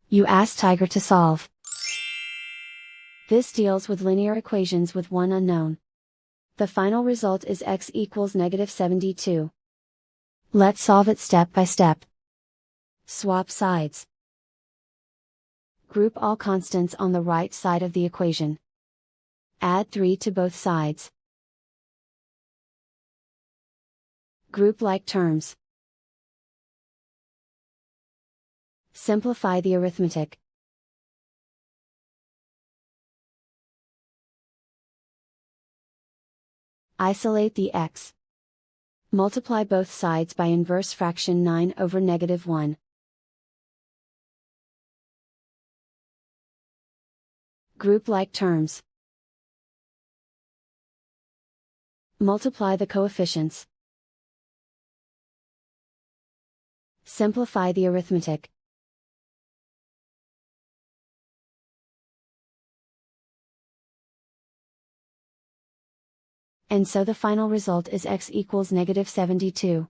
You ask Tiger to solve. This deals with linear equations with one unknown. The final result is x equals -72. Let's solve it step by step. Swap sides. Group all constants on the right side of the equation. Add 3 to both sides. Group like terms. Simplify the arithmetic. Isolate the x. Multiply both sides by inverse fraction 9 over -1. Group like terms. Multiply the coefficients. Simplify the arithmetic. And so the final result is x equals -72.